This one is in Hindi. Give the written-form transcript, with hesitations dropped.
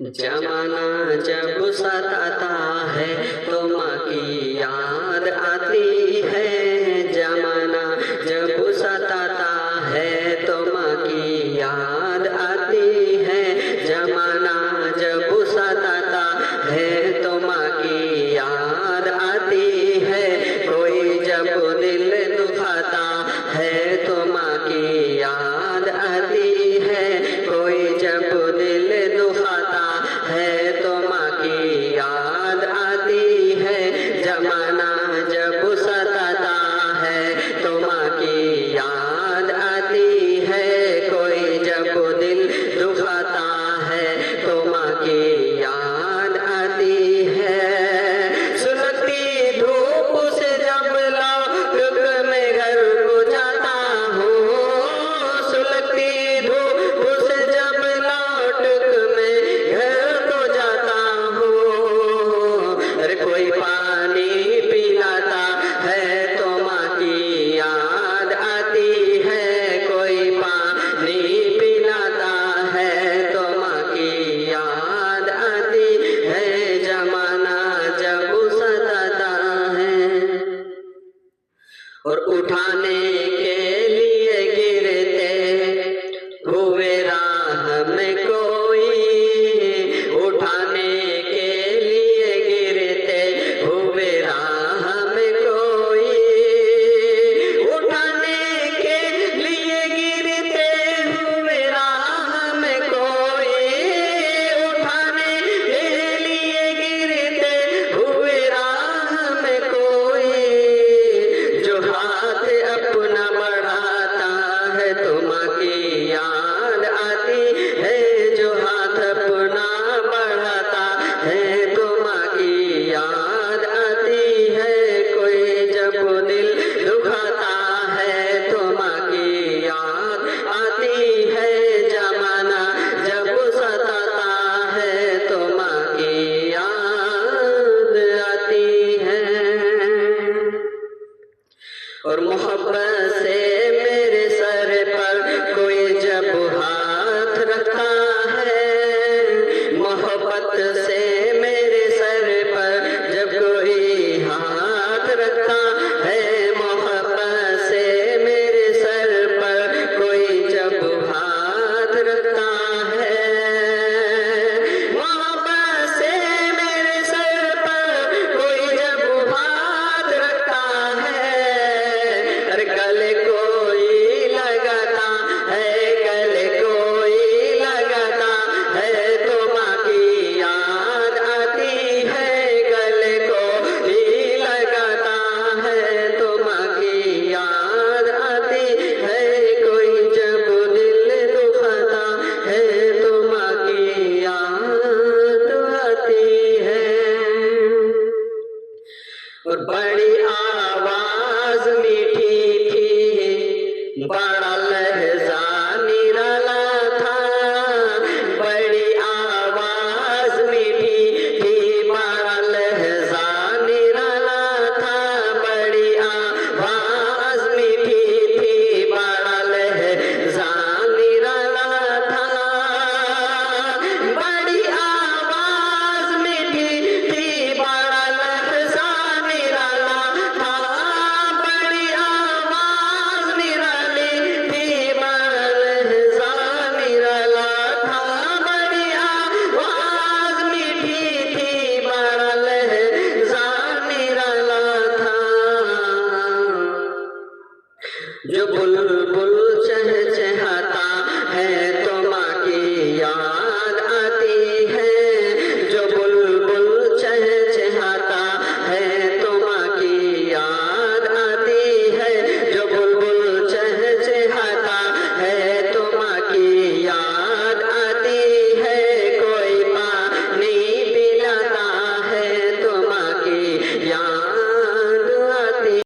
जमाना जब सताता है तो माँ की याद आती है। जमाना जब सताता है तो माँ की याद आती है। जमाना जब सताता है तो माँ की याद आती है। कोई जब दिल दुखाता है तो माँ की याद आती है। कोई जब दिल दुखाता है तो माँ की याद आती है। जमाना जब सताता है तो माँ की याद आती है। कोई जब दिल दुखाता है तो माँ की याद आती है। सुलगती धूप से जब लौट मैं घर को जाता हूँ, सुलगती धूप से जब लौट मैं घर को जाता हूँ। अरे कोई पानी पिलाता है तो माँ की याद आती है। कोई पानी पिलाता है तो माँ की याद आती है। जमाना जब सताता है और उठाने के लिए गिरते हुए राह में कोई, उठाने के लिए गिरते हुए राह में कोई, उठाने के लिए गिरते हुए राह में कोई, उठाने के लिए गिरते हुए राह में कोई, जो हाथ अपना बढ़ाता है तो माँ की याद आती है। जो हाथ अपना बढ़ाता है तो माँ की याद आती है। कोई जब दिल दुखाता है तो माँ की याद आती है। जमाना जब सताता है तो माँ की याद आती है। और मोहब्बत से मेरे सर पर कोई जब हाथ रखता है, मोहब्बत से मेरे सर पर जब कोई हाथ रखता है, मोहब्बत से मेरे सर पर कोई जब हाथ रखता है, मोहब्बत से मेरे सर पर कोई जब हाथ रखता है, अरे गले कोई लगाता है, गले कोई लगाता है तो माँ की याद आती है। गले कोई लगाता है तो माँ की याद आती है। कोई जब दिल दुखाता है तो माँ की याद आती है। और बड़ी आवाज मीठी थी, बड़ा लहजा निराला था। बड़ी आवाज मीठी थी, बड़ा लहजा निराला था। बड़ी आवाज मीठी थी, बड़ा लहजा निराला था। बड़ी आवाज मीठी थी, बड़ा लहजा निराला था। बड़ी आवाज निराली थी, बड़ा लहजा निराला था। बड़ी आवाज मीठी थी, बड़ा लहजा निराला था। जो बुलबुल चहचहाता